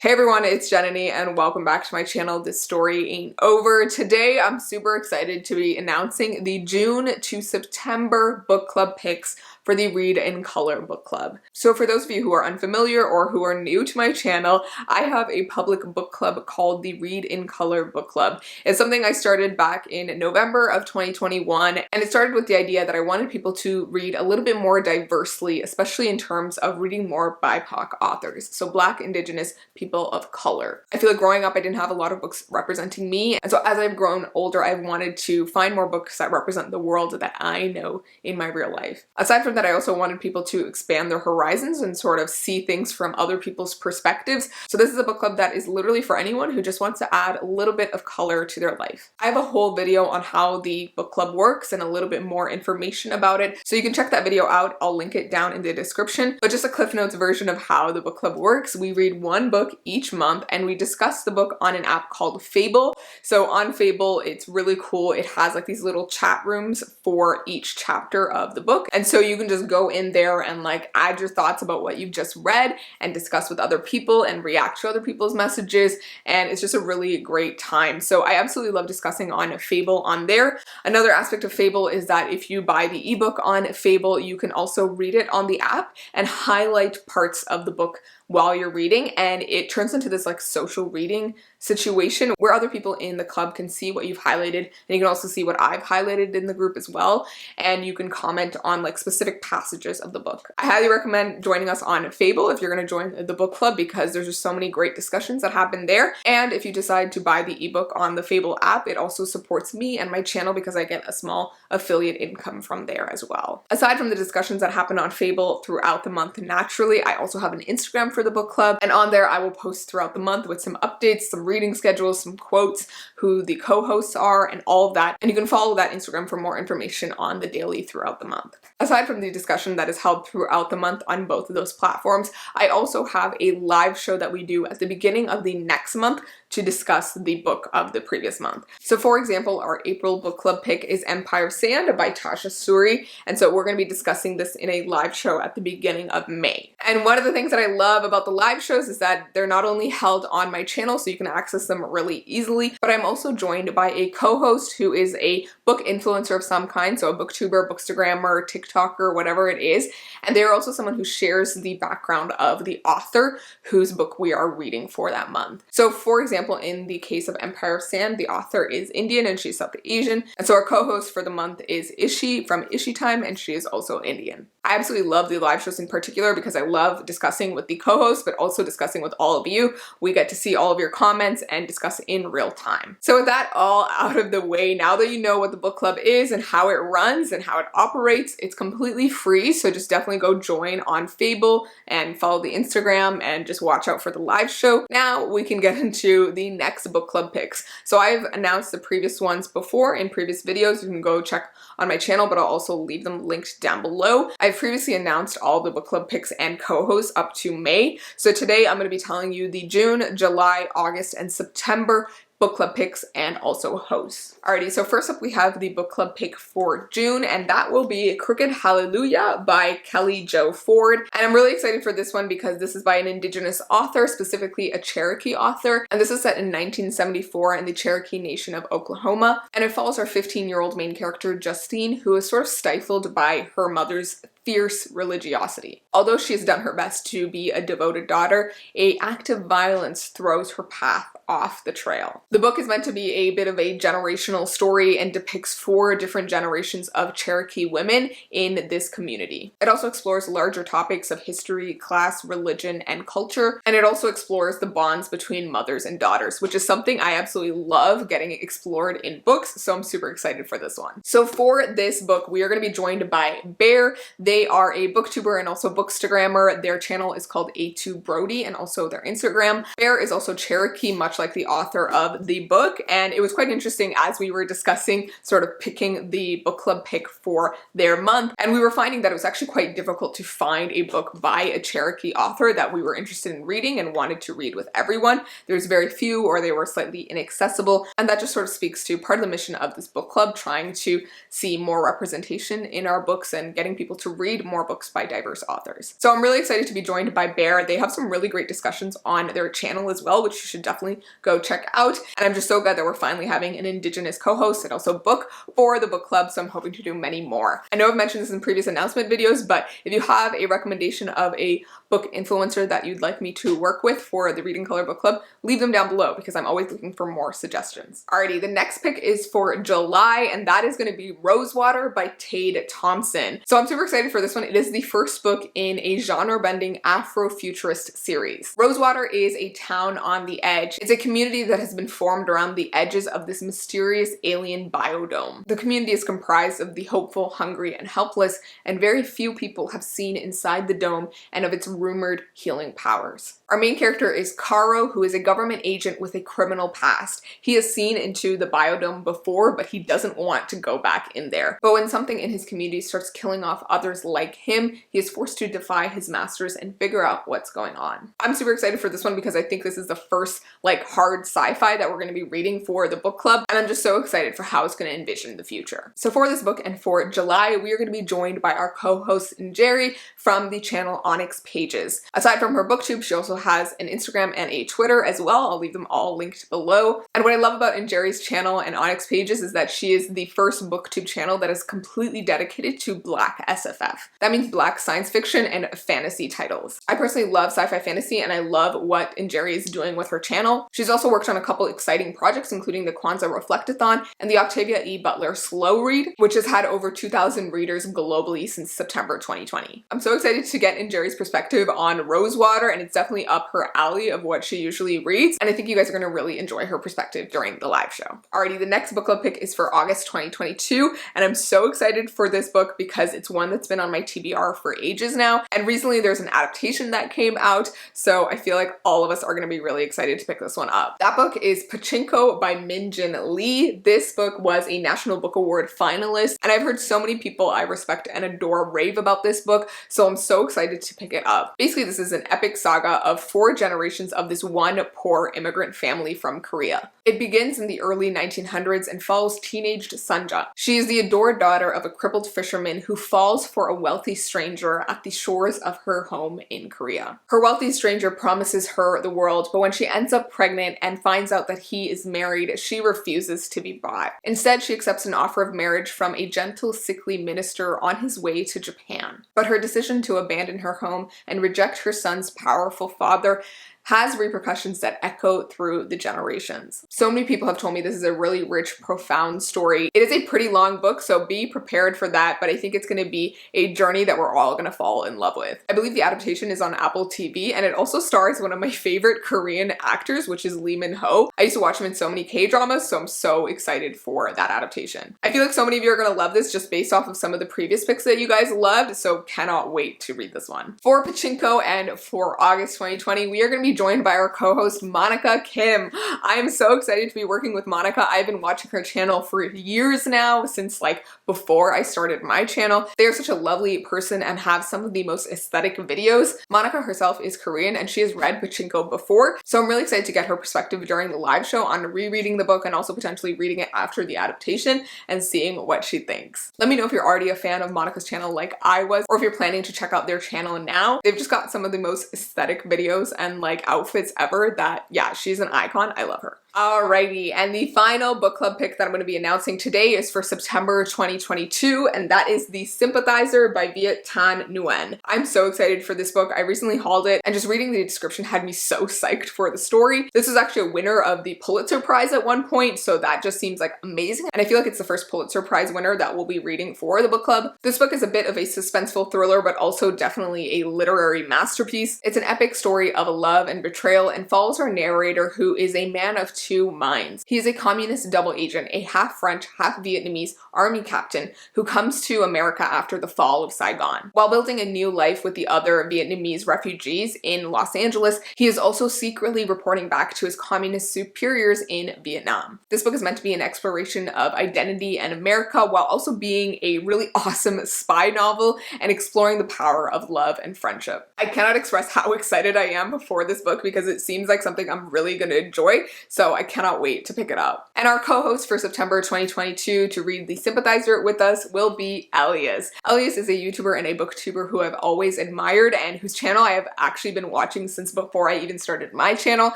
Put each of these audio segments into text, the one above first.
Hey everyone, it's Jananie and welcome back to my channel, This Story Ain't Over. Today I'm super excited to be announcing the June to September book club picks for the Read in Color book club. So for those of you who are unfamiliar or who are new to my channel, I have a public book club called the Read in Color book club. It's something I started back in November of 2021, and it started with the idea that I wanted people to read a little bit more diversely, especially in terms of reading more BIPOC authors, so Black, Indigenous, people of color. I feel like growing up I didn't have a lot of books representing me, and so as I've grown older I've wanted to find more books that represent the world that I know in my real life. Aside from that, I also wanted people to expand their horizons and sort of see things from other people's perspectives. So this is a book club that is literally for anyone who just wants to add a little bit of color to their life. I have a whole video on how the book club works and a little bit more information about it, so you can check that video out. I'll link it down in the description. But just a Cliff Notes version of how the book club works: we read one book each month and we discuss the book on an app called Fable. So on Fable, it's really cool. It has like these little chat rooms for each chapter of the book, and so you can just go in there and like add your thoughts about what you've just read and discuss with other people and react to other people's messages, and it's just a really great time. So I absolutely love discussing on Fable on there. Another aspect of Fable is that if you buy the ebook on Fable, you can also read it on the app and highlight parts of the book while you're reading, and it turns into this like social reading situation where other people in the club can see what you've highlighted, and you can also see what I've highlighted in the group as well, and you can comment on like specific passages of the book. I highly recommend joining us on Fable if you're going to join the book club, because there's just so many great discussions that happen there. And if you decide to buy the ebook on the Fable app, it also supports me and my channel because I get a small affiliate income from there as well. Aside from the discussions that happen on Fable throughout the month naturally, I also have an Instagram for the book club, and on there I will post throughout the month with some updates, some reading schedules, some quotes, who the co-hosts are, and all of that. And you can follow that Instagram for more information on the daily throughout the month. Aside from the discussion that is held throughout the month on both of those platforms, I also have a live show that we do at the beginning of the next month to discuss the book of the previous month. So for example, our April book club pick is Empire of Sand by Tasha Suri, and so we're going to be discussing this in a live show at the beginning of May. And one of the things that I love about the live shows is that they're not only held on my channel so you can access them really easily, but I'm also joined by a co-host who is a book influencer of some kind, so a booktuber, bookstagrammer, TikToker, whatever it is, and they're also someone who shares the background of the author whose book we are reading for that month. So for example, in the case of Empire of Sand, the author is Indian and she's South Asian, and so our co-host for the month is Ishi from Ishi Time, and she is also Indian. I absolutely love the live shows in particular because I love discussing with the co-host, but also discussing with all of you. We get to see all of your comments and discuss in real time. So with that all out of the way, now that you know what the book club is and how it runs and how it operates, it's completely free, so just definitely go join on Fable and follow the Instagram and just watch out for the live show. Now we can get into the next book club picks. So I've announced the previous ones before in previous videos. You can go check on my channel, but I'll also leave them linked down below. I've previously announced all the book club picks and co-hosts up to May. So today I'm going to be telling you the June, July, August, and September book club picks and also hosts. Alrighty, so first up we have the book club pick for June, and that will be Crooked Hallelujah by Kelly Jo Ford. And I'm really excited for this one because this is by an Indigenous author, specifically a Cherokee author, and this is set in 1974 in the Cherokee Nation of Oklahoma, and it follows our 15-year-old main character Justine, who is sort of stifled by her mother's fierce religiosity. Although she has done her best to be a devoted daughter, an act of violence throws her path off the trail. The book is meant to be a bit of a generational story and depicts 4 different generations of Cherokee women in this community. It also explores larger topics of history, class, religion, and culture, and it also explores the bonds between mothers and daughters, which is something I absolutely love getting explored in books, so I'm super excited for this one. So for this book, we are going to be joined by Bear. They are a booktuber and also bookstagrammer. Their channel is called A2 Brody, and also their Instagram. Bear is also Cherokee, much like the author of the book, and it was quite interesting as we were discussing sort of picking the book club pick for their month, and we were finding that it was actually quite difficult to find a book by a Cherokee author that we were interested in reading and wanted to read with everyone. There's very few, or they were slightly inaccessible, and that just sort of speaks to part of the mission of this book club, trying to see more representation in our books and getting people to read read more books by diverse authors. So I'm really excited to be joined by Bear. They have some really great discussions on their channel as well, which you should definitely go check out. And I'm just so glad that we're finally having an Indigenous co-host and also book for the book club, so I'm hoping to do many more. I know I've mentioned this in previous announcement videos, but if you have a recommendation of a book influencer that you'd like me to work with for the Read in Color book club, leave them down below because I'm always looking for more suggestions. Alrighty, the next pick is for July, and that is going to be Rosewater by Tade Thompson. So I'm super excited for this one. It is the first book in a genre-bending Afrofuturist series. Rosewater is a town on the edge. It's a community that has been formed around the edges of this mysterious alien biodome. The community is comprised of the hopeful, hungry, and helpless, and very few people have seen inside the dome and of its rumored healing powers. Our main character is Caro, who is a government agent with a criminal past. He has seen into the biodome before, but he doesn't want to go back in there. But when something in his community starts killing off others like him, he is forced to defy his masters and figure out what's going on. I'm super excited for this one because I think this is the first hard sci-fi that we're going to be reading for the book club, and I'm just so excited for how it's going to envision the future. So for this book and for July, we are going to be joined by our co-host Jerry from the channel Onyx Pages. Aside from her booktube, she also has an Instagram and a Twitter as well. I'll leave them all linked below. And what I love about Jerry's channel and Onyx Pages is that she is the first booktube channel that is completely dedicated to Black SFF. That means Black science fiction and fantasy titles. I personally love sci-fi fantasy, and I love what Jerry is doing with her channel. She's also worked on a couple exciting projects, including the Kwanzaa Reflectathon and the Octavia E. Butler Slow Read, which has had over 2,000 readers globally since September 2020. I'm so excited to get Jerry's perspective on Rosewater, and it's definitely up her alley of what she usually reads, and I think you guys are going to really enjoy her perspective during the live show. Alrighty, the next book club pick is for August 2022, and I'm so excited for this book because it's one that's been on my TBR for ages now, and recently there's an adaptation that came out, so I feel like all of us are going to be really excited to pick this one up. That book is Pachinko by Min-Jin Lee. This book was a National Book Award finalist, and I've heard so many people I respect and adore rave about this book, so I'm so excited to pick it up. Basically, this is an epic saga of 4 generations of this one poor immigrant family from Korea. It begins in the early 1900s and follows teenaged Sunja. She is the adored daughter of a crippled fisherman who falls for a wealthy stranger at the shores of her home in Korea. Her wealthy stranger promises her the world, but when she ends up pregnant and finds out that he is married, she refuses to be bought. Instead, she accepts an offer of marriage from a gentle, sickly minister on his way to Japan. But her decision to abandon her home and reject her son's powerful father has repercussions that echo through the generations. So many people have told me this is a really rich, profound story. It is a pretty long book, so be prepared for that, but I think it's going to be a journey that we're all going to fall in love with. I believe the adaptation is on Apple TV, and it also stars one of my favorite Korean actors, which is Lee Min-ho. I used to watch him in so many K-dramas, so I'm so excited for that adaptation. I feel like so many of you are going to love this just based off of some of the previous picks that you guys loved, so cannot wait to read this one. For Pachinko and for August 2020, we are going to be joined by our co-host Monica Kim. I am so excited to be working with Monica. I've been watching her channel for years now, since before I started my channel. They are such a lovely person and have some of the most aesthetic videos. Monica herself is Korean and she has read Pachinko before, so I'm really excited to get her perspective during the live show on rereading the book and also potentially reading it after the adaptation and seeing what she thinks. Let me know if you're already a fan of Monica's channel like I was, or if you're planning to check out their channel now. They've just got some of the most aesthetic videos and outfits ever that, yeah, she's an icon. I love her. Alrighty, and the final book club pick that I'm going to be announcing today is for September 2022, and that is The Sympathizer by Viet Thanh Nguyen. I'm so excited for this book. I recently hauled it, and just reading the description had me so psyched for the story. This was actually a winner of the Pulitzer Prize at one point, so that just seems amazing, and I feel like it's the first Pulitzer Prize winner that we'll be reading for the book club. This book is a bit of a suspenseful thriller, but also definitely a literary masterpiece. It's an epic story of love and betrayal and follows our narrator, who is a man of two minds. He is a communist double agent, a half-French, half-Vietnamese army captain who comes to America after the fall of Saigon. While building a new life with the other Vietnamese refugees in Los Angeles, he is also secretly reporting back to his communist superiors in Vietnam. This book is meant to be an exploration of identity and America while also being a really awesome spy novel and exploring the power of love and friendship. I cannot express how excited I am for this this book because it seems like something I'm really gonna enjoy, so I cannot wait to pick it up. And our co-host for September 2022 to read The Sympathizer with us will be Elias. Elias is a YouTuber and a booktuber who I've always admired and whose channel I have actually been watching since before I even started my channel,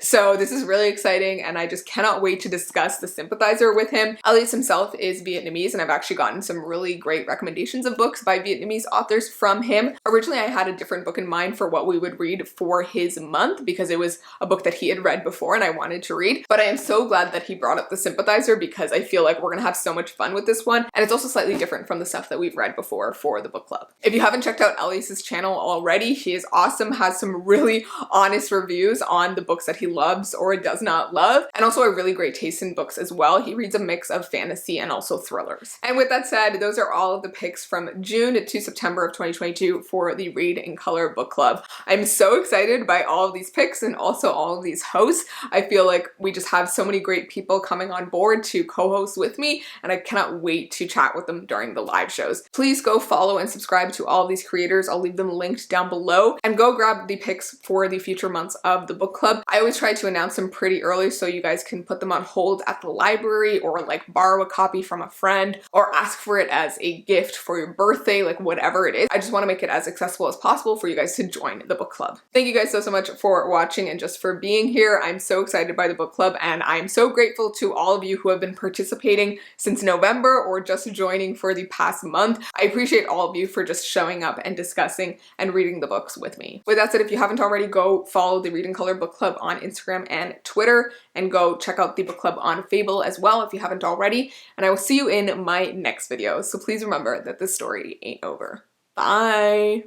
so this is really exciting and I just cannot wait to discuss The Sympathizer with him. Elias himself is Vietnamese and I've actually gotten some really great recommendations of books by Vietnamese authors from him. Originally I had a different book in mind for what we would read for his month because it was a book that he had read before and I wanted to read, but I am so glad that he brought up The Sympathizer because I feel like we're gonna have so much fun with this one, and it's also slightly different from the stuff that we've read before for the book club. If you haven't checked out Elias's channel already, he is awesome, has some really honest reviews on the books that he loves or does not love, and also a really great taste in books as well. He reads a mix of fantasy and also thrillers. And with that said, those are all of the picks from June to September of 2022 for the Read in Color book club. I'm so excited by all of these picks and also all of these hosts. I feel like we just have so many great people coming on board to co-host with me, and I cannot wait to chat with them during the live shows. Please go follow and subscribe to all of these creators. I'll leave them linked down below, and go grab the picks for the future months of the book club. I always try to announce them pretty early so you guys can put them on hold at the library or like borrow a copy from a friend or ask for it as a gift for your birthday, like whatever it is. I just want to make it as accessible as possible for you guys to join the book club. Thank you guys so much for watching and just for being here. I'm so excited by the book club and I'm so grateful to all of you who have been participating since November or just joining for the past month. I appreciate all of you for just showing up and discussing and reading the books with me. With that said, if you haven't already, go follow the Read in Color book club on Instagram and Twitter, and go check out the book club on Fable as well if you haven't already, and I will see you in my next video. So please remember that this story ain't over. Bye!